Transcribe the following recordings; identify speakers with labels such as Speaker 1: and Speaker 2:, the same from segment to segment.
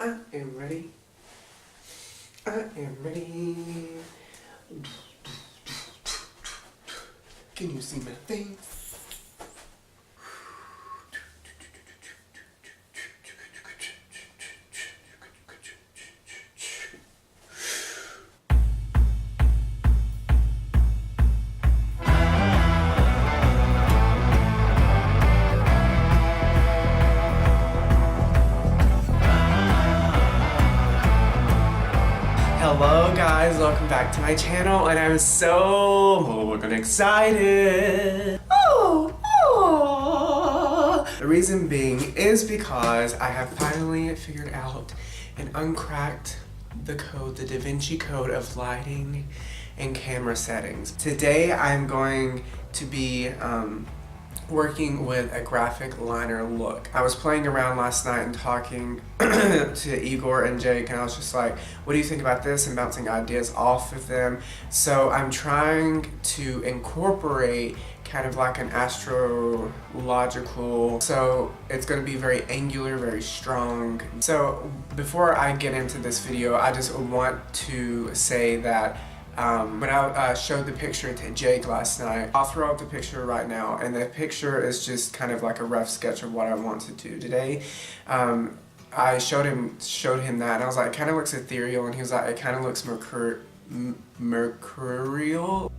Speaker 1: I am ready. I am ready. Can you see my face? Hello guys, welcome back to my channel, and I'm so excited. The reason being is because I have finally figured out and uncracked the code, the Da Vinci Code of lighting and camera settings. Today I'm going to be working with a graphic liner look. I was playing around last night and talking to Igor and Jake, and I was just like, what do you think about this? And bouncing ideas off of them. So I'm trying to incorporate kind of like an astrological, so it's going to be very angular, very strong. So before I get into this video, I just want to say that when I showed the picture to Jake last night, I'll throw up the picture right now, and the picture is just kind of like a rough sketch of what I want to do today. I showed him that, and I was like, it kind of looks ethereal, and he was like, it kind of looks mercurial.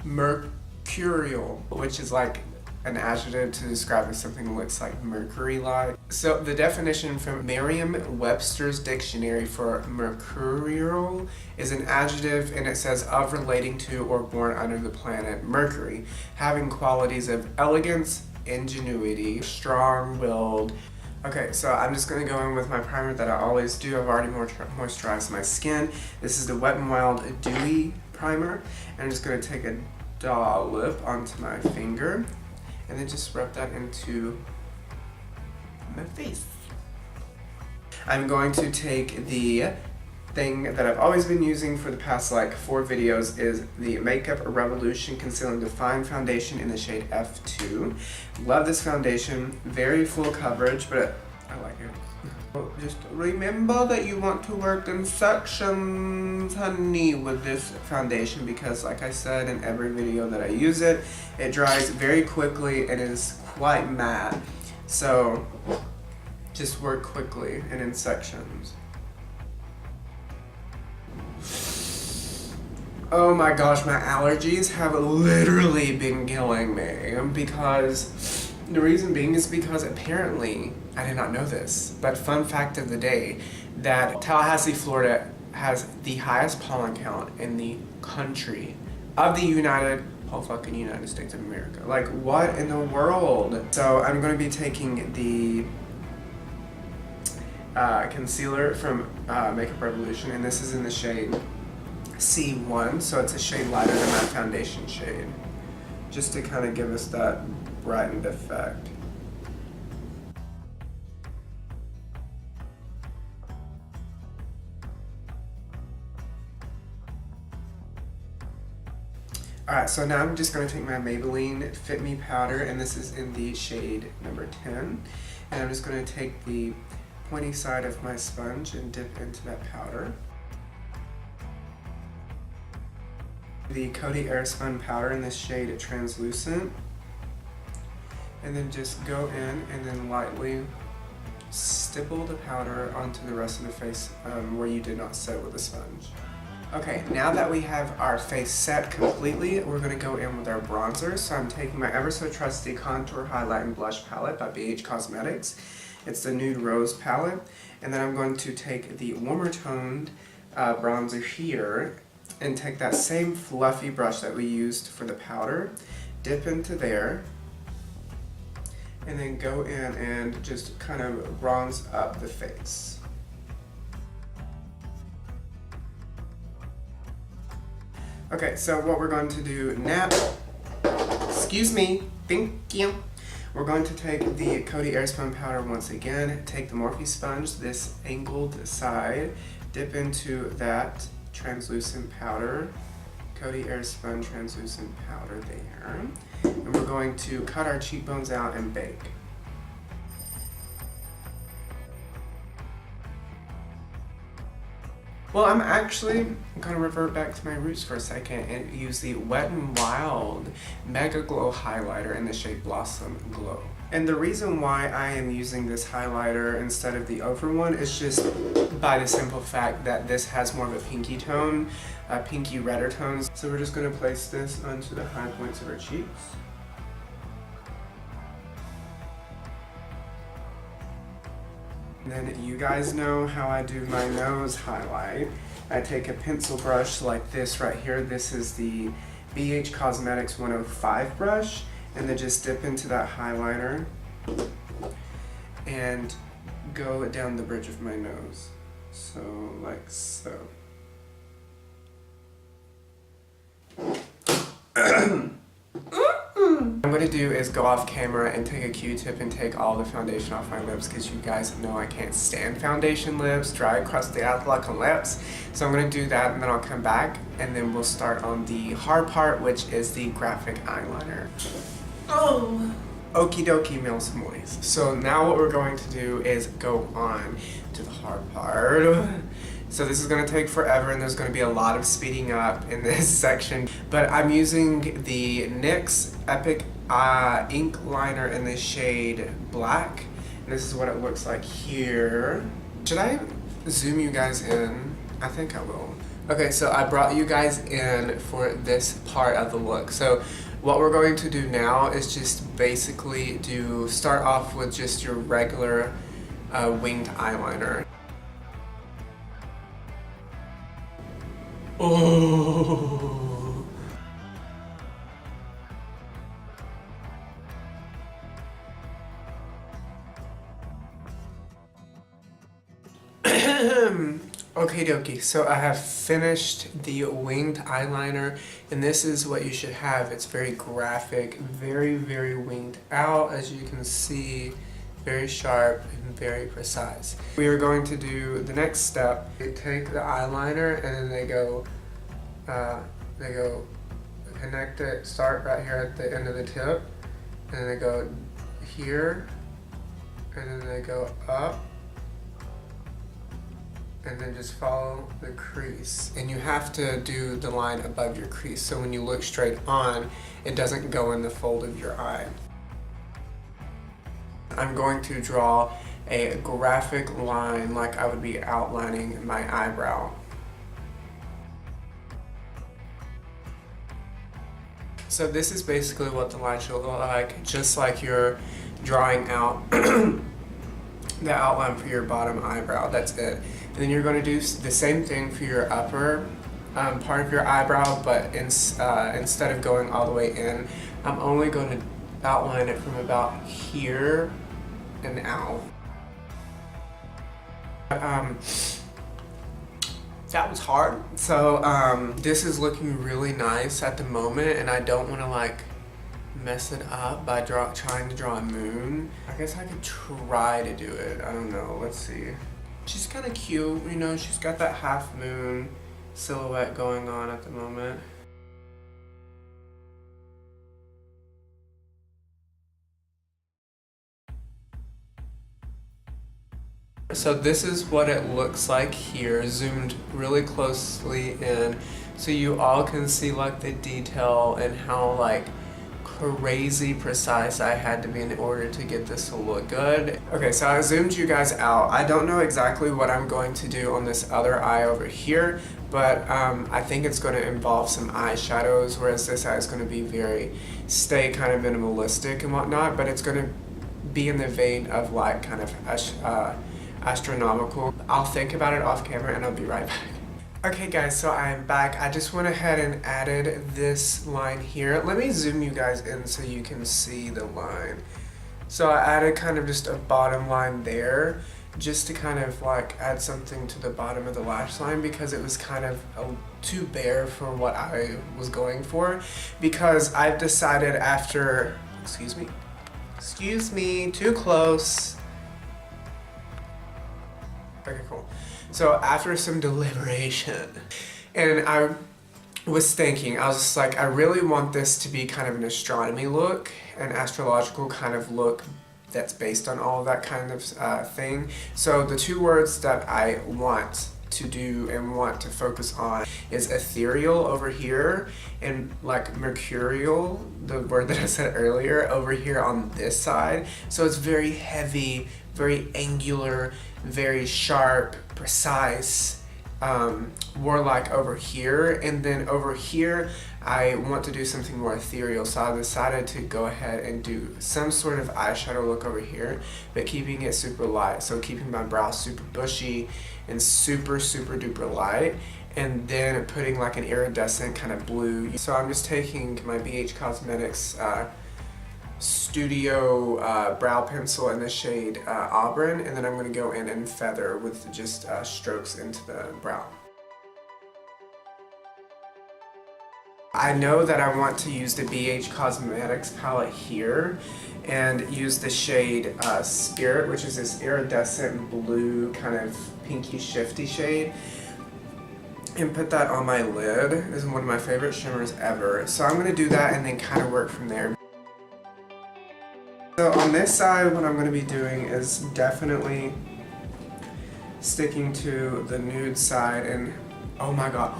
Speaker 1: Mercurial, which is like an adjective to describe something that looks like Mercury-like. So the definition from Merriam-Webster's dictionary for Mercurial is an adjective, and it says of relating to or born under the planet Mercury, having qualities of elegance, ingenuity, strong-willed. Okay, so I'm just going to go in with my primer that I always do. I've already moisturized my skin. This is the Wet n Wild Dewy Primer, and I'm just going to take a dollop onto my finger and then just rub that into my face. I'm going to take the thing that I've always been using for the past like 4 videos, is the Makeup Revolution Concealing Define Foundation in the shade F2. Love this foundation, very full coverage, but I like it. Just remember that you want to work in sections, honey, with this foundation, because like I said in every video that I use it, it dries very quickly and is quite matte. So just work quickly and in sections. Oh my gosh, my allergies have literally been killing me, because the reason being is because apparently, I did not know this, but fun fact of the day, that Tallahassee, Florida has the highest pollen count in the country of the United States of America. Like, what in the world? So I'm going to be taking the concealer from Makeup Revolution, and this is in the shade C1, so it's a shade lighter than my foundation shade, just to kind of give us that brightened effect. Alright, so now I'm just going to take my Maybelline Fit Me powder, and this is in the shade number 10, and I'm just going to take the pointy side of my sponge and dip into that powder. The Coty Airspun powder in this shade Translucent, and then just go in and then lightly stipple the powder onto the rest of the face where you did not set with the sponge. Okay, now that we have our face set completely, we're going to go in with our bronzer. So I'm taking my ever so trusty Contour Highlight and Blush palette by BH Cosmetics. It's the Nude Rose palette, and then I'm going to take the warmer toned bronzer here and take that same fluffy brush that we used for the powder, dip into there, and then go in and just kind of bronze up the face. Okay, so what we're going to do now, excuse me, thank you. We're going to take the Coty Airspun powder once again, take the Morphe sponge, this angled side, dip into that translucent powder, Coty Airspun translucent powder there, and we're going to cut our cheekbones out and bake. Well, I'm actually going to revert back to my roots for a second and use the Wet n Wild Mega Glow Highlighter in the shade Blossom Glow. And the reason why I am using this highlighter instead of the other one is just by the simple fact that this has more of a pinky tone, pinky redder tones. So we're just going to place this onto the high points of our cheeks. And then you guys know how I do my nose highlight. I take a pencil brush like this right here. This is the BH Cosmetics 105 brush, and then just dip into that highlighter and go down the bridge of my nose. So, like so. What I'm going to do is go off camera and take a Q-tip and take all the foundation off my lips, because you guys know I can't stand foundation lips, dry, crusty, looking lips. So I'm going to do that, and then I'll come back and then we'll start on the hard part, which is the graphic eyeliner. Oh! Okie dokie, Mills Moise. So now what we're going to do is go on to the hard part. So this is going to take forever, and there's going to be a lot of speeding up in this section. But I'm using the NYX Epic ink liner in the shade Black. And this is what it looks like here. Should I zoom you guys in? I think I will. Okay, so I brought you guys in for this part of the look. So what we're going to do now is just basically start off with just your regular winged eyeliner. Oh. Okay dokie, so I have finished the winged eyeliner, and this is what you should have. It's very graphic, very, very winged out, as you can see, very sharp and very precise. We are going to do the next step. They take the eyeliner and then they go connect it, start right here at the end of the tip, and then they go here, and then they go up, and then just follow the crease. And you have to do the line above your crease, so when you look straight on, it doesn't go in the fold of your eye. I'm going to draw a graphic line like I would be outlining my eyebrow. So this is basically what the line should look like, just like you're drawing out the outline for your bottom eyebrow. That's it. And then you're going to do the same thing for your upper part of your eyebrow, but instead of going all the way in, I'm only going to outline it from about here and out. That was hard. So this is looking really nice at the moment, and I don't want to like mess it up by trying to draw a moon. I guess I could try to do it. I don't know. Let's see. She's kind of cute, you know. She's got that half moon silhouette going on at the moment. So this is what it looks like here, zoomed really closely in, so you all can see like the detail and how like crazy precise I had to be in order to get this to look good. Okay, so I zoomed you guys out. I don't know exactly what I'm going to do on this other eye over here, but I think it's going to involve some eyeshadows, whereas this eye is going to be stay kind of minimalistic and whatnot, but it's going to be in the vein of like kind of astronomical. I'll think about it off camera and I'll be right back. Okay guys, so I am back. I just went ahead and added this line here. Let me zoom you guys in so you can see the line. So I added kind of just a bottom line there, just to kind of like add something to the bottom of the lash line, because it was kind of too bare for what I was going for. Because I've decided after, excuse me, too close. Okay, cool. So after some deliberation, and I was thinking, I was just like, I really want this to be kind of an astronomy look, an astrological kind of look that's based on all of that kind of thing. So the two words that I want to do and want to focus on is Ethereal over here, and like Mercurial, the word that I said earlier, over here on this side. So it's very heavy, very angular, very sharp, precise, warlike over here. And then over here I want to do something more ethereal, so I decided to go ahead and do some sort of eyeshadow look over here, but keeping it super light, so keeping my brows super bushy and super duper light, and then putting like an iridescent kind of blue. So I'm just taking my BH Cosmetics Studio brow pencil in the shade Auburn, and then I'm going to go in and feather with just strokes into the brow. I know that I want to use the BH Cosmetics palette here and use the shade Spirit, which is this iridescent blue kind of pinky shifty shade, and put that on my lid. This is one of my favorite shimmers ever. So I'm going to do that and then kind of work from there. So on this side, what I'm going to be doing is definitely sticking to the nude side, and oh my god,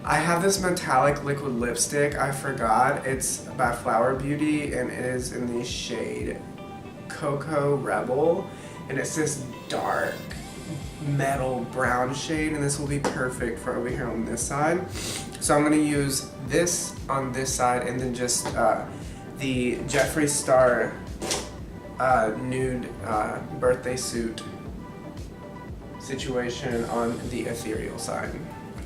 Speaker 1: I have this metallic liquid lipstick, I forgot, it's by Flower Beauty, and it is in the shade Cocoa Rebel, and it's this dark metal brown shade, and this will be perfect for over here on this side. So I'm going to use this on this side, and then just the Jeffree Star nude birthday suit situation on the Ethereal side.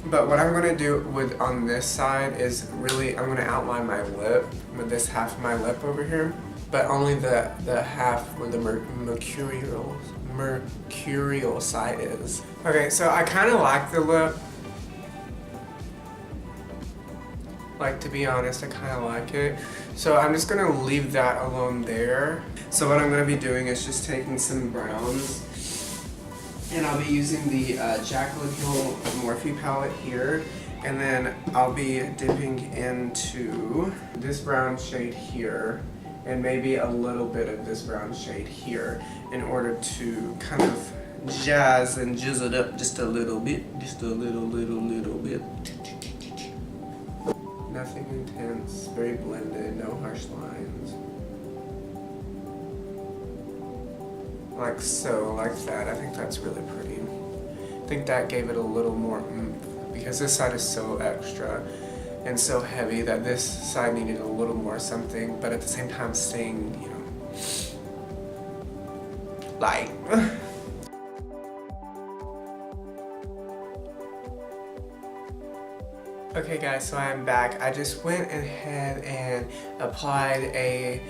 Speaker 1: But what I'm going to do with on this side is really, I'm going to outline my lip with this half of my lip over here, but only the half where the Mercurial side is. Okay, so I kind of like the lip. Like, to be honest, I kind of like it. So I'm just going to leave that alone there. So what I'm going to be doing is just taking some browns, and I'll be using the Jaclyn Hill Morphe palette here, and then I'll be dipping into this brown shade here, and maybe a little bit of this brown shade here, in order to kind of jazz and jizz it up just a little bit, just a little bit. Nothing intense, very blended, no harsh lines. Like so, like that. I think that's really pretty. I think that gave it a little more oomph, because this side is so extra and so heavy that this side needed a little more something, but at the same time staying, you know, light. Okay guys, so I'm back. I just went ahead and applied a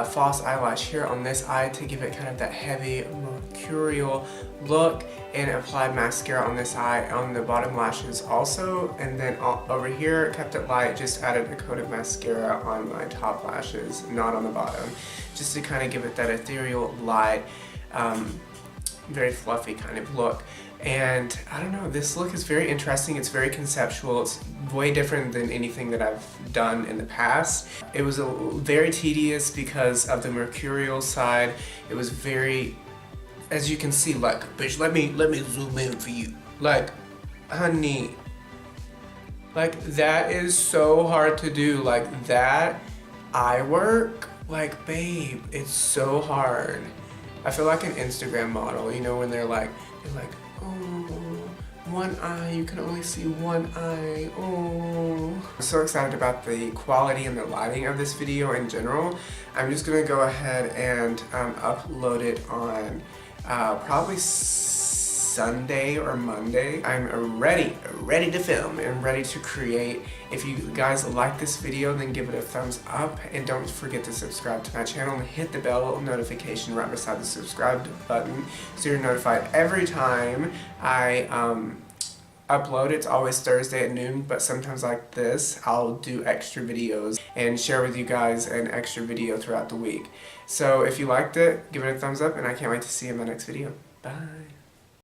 Speaker 1: false eyelash here on this eye to give it kind of that heavy Mercurial look, and applied mascara on this eye on the bottom lashes also, and then over here kept it light, just added a coat of mascara on my top lashes, not on the bottom, just to kind of give it that ethereal light, very fluffy kind of look. And I don't know, this look is very interesting, it's very conceptual, it's way different than anything that I've done in the past. It was very tedious because of the Mercurial side. It was very, as you can see, like, bitch, let me zoom in for you. Like, honey, like, that is so hard to do. Like, that eye work, like, babe, it's so hard. I feel like an Instagram model, you know, when they're like, oh, one eye, you can only see one eye, oh. I'm so excited about the quality and the lighting of this video in general. I'm just gonna go ahead and upload it on probably Sunday or Monday. I'm ready to film and ready to create. If you guys like this video, then give it a thumbs up, and don't forget to subscribe to my channel and hit the bell notification right beside the subscribe button so you're notified every time I upload. It's always Thursday at noon, but sometimes like this I'll do extra videos and share with you guys an extra video throughout the week. So if you liked it, give it a thumbs up, and I can't wait to see you in my next video. Bye.